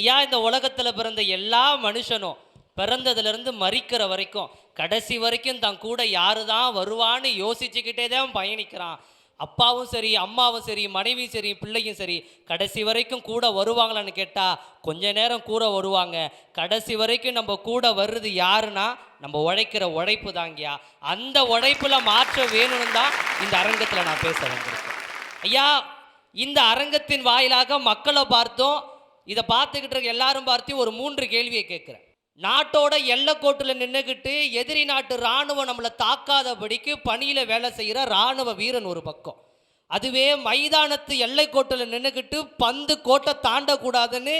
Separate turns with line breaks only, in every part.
ஐயா, இந்த உலகத்துல பிறந்த எல்லா மனுஷனும் பிறந்ததுல இருந்து மரிக்கிற வரைக்கும் கடைசி வரைக்கும் தன் கூட யாரு தான் வருவான்னு யோசிச்சுக்கிட்டே தான் பயணிக்கிறான். அப்பாவும் சரி, அம்மாவும் சரி, மனைவியும் சரி, பிள்ளையும் சரி, கடைசி வரைக்கும் கூட வருவாங்களான்னு கேட்டா கொஞ்ச நேரம் கூட வருவாங்க. கடைசி வரைக்கும் நம்ம கூட வர்றது யாருன்னா நம்ம உழைக்கிற உழைப்பு தாங்கயா. அந்த உழைப்புல மாற்றம் வேணும்னு தான் இந்த அரங்கத்துல நான் பேச வந்திருக்கேன். ஐயா, இந்த அரங்கத்தின் வாயிலாக மக்களை பார்த்தோம், இதை பார்த்துக்கிட்டு இருக்க எல்லாரும் பார்த்து ஒரு 3 கேள்வியை கேட்குறேன். நாட்டோட எல்லைக்கோட்டில் நின்றுக்கிட்டு எதிரி நாட்டு இராணுவம் நம்மளை தாக்காதபடிக்கு பணியில் வேலை செய்கிற இராணுவ வீரன் ஒரு பக்கம், அதுவே மைதானத்து எல்லைக்கோட்டில் நின்றுக்கிட்டு பந்து கோட்டை தாண்டக்கூடாதுன்னு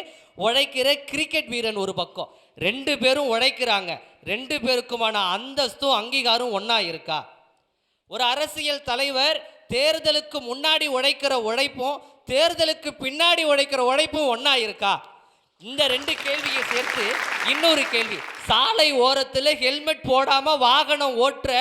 உழைக்கிற கிரிக்கெட் வீரன் ஒரு பக்கம். 2 பேரும் உழைக்கிறாங்க. 2 பேருக்குமான அந்தஸ்தும் அங்கீகாரம் ஒன்றா இருக்கா? ஒரு அரசியல் தலைவர் தேர்தலுக்கு முன்னாடி உழைக்கிற உழைப்பும் தேர்தலுக்கு பின்னாடி உழைக்கிற உழைப்பும் ஒன்றா இருக்கா? இந்த 2 கேள்வியை சேர்த்து இன்னொரு கேள்வி, சாலை ஓரத்தில் ஹெல்மெட் போடாமல் வாகனம் ஓட்டுற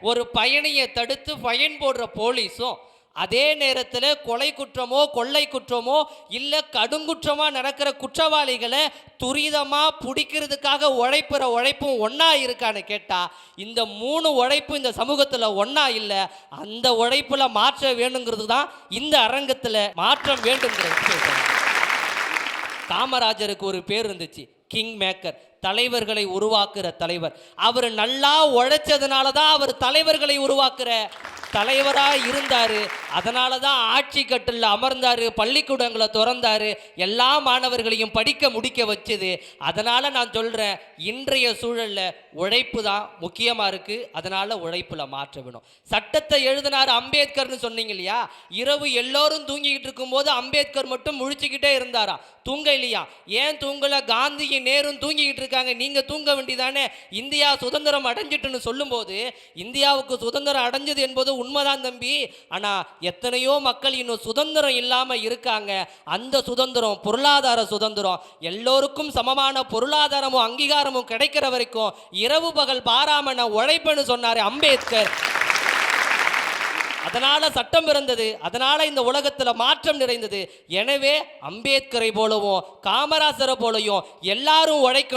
ஒரு பயணியை தடுத்து ஃபைன் போடுற போலீஸும், அதே நேரத்தில் கொலை குற்றமோ கொள்ளை குற்றமோ இல்லை கடுங்குற்றமாக நடக்கிற குற்றவாளிகளை துரிதமாக பிடிக்கிறதுக்காக உழைப்புற உழைப்பும் ஒன்றா இருக்கான்னு கேட்டால் இந்த 3 உழைப்பும் இந்த சமூகத்தில் ஒன்றா இல்லை. அந்த உழைப்பில் மாற்ற வேணுங்கிறது தான் இந்த அரங்கத்தில் மாற்றம் வேண்டுங்கிறது. காமராஜருக்கு ஒரு பேர் இருந்துச்சு, கிங் மேக்கர், தலைவர்களை உருவாக்குற தலைவர். அவர் நல்லா உழைச்சதுனால தான் அவர் தலைவர்களை உருவாக்குற தலைவராக இருந்தார். அதனால தான் ஆட்சி கட்டில் அமர்ந்தார், பள்ளிக்கூடங்களை திறந்தார், எல்லா மாணவர்களையும் படிக்க முடிக்க வச்சது. அதனால் நான் சொல்கிறேன், இன்றைய சூழலில் உழைப்பு தான் முக்கியமாக இருக்குது. அதனால் உழைப்பில் மாற்ற வேணும். சட்டத்தை எழுதினார் அம்பேத்கர்னு சொன்னீங்க இல்லையா? இரவு எல்லோரும் தூங்கிக்கிட்டு இருக்கும்போது அம்பேத்கர் மட்டும் முழிச்சுக்கிட்டே இருந்தாராம். தூங்க இல்லையா? ஏன் தூங்கலை? காந்தியும் நேரும் தூங்கிக்கிட்டு இருக்காங்க, நீங்கள் தூங்க வேண்டியதானே? இந்தியா சுதந்திரம் அடைஞ்சிட்டுன்னு சொல்லும்போது இந்தியாவுக்கு சுதந்திரம் அடைஞ்சது என்பது உண்மைதான் தம்பி. ஆனால் எத்தனையோ மக்கள் இன்னும் சுதந்திரம் இல்லாமல் இருக்காங்க. அந்த சுதந்திரம் பொருளாதார சுதந்திரம், எல்லோருக்கும் சமமான பொருளாதாரமும் அங்கீகாரமும் கிடைக்கிற வரைக்கும் இரவு பகல் பாராம நான் உழைப்பேன்னு சொன்னார் அம்பேத்கர். அதனால சட்டம் பிறந்தது, அதனால இந்த உலகத்தில் மாற்றம் நிறைந்தது. எனவே அம்பேத்கரை போலவும் காமராஜரை போலவும் எல்லாரும் உழைக்கணும்.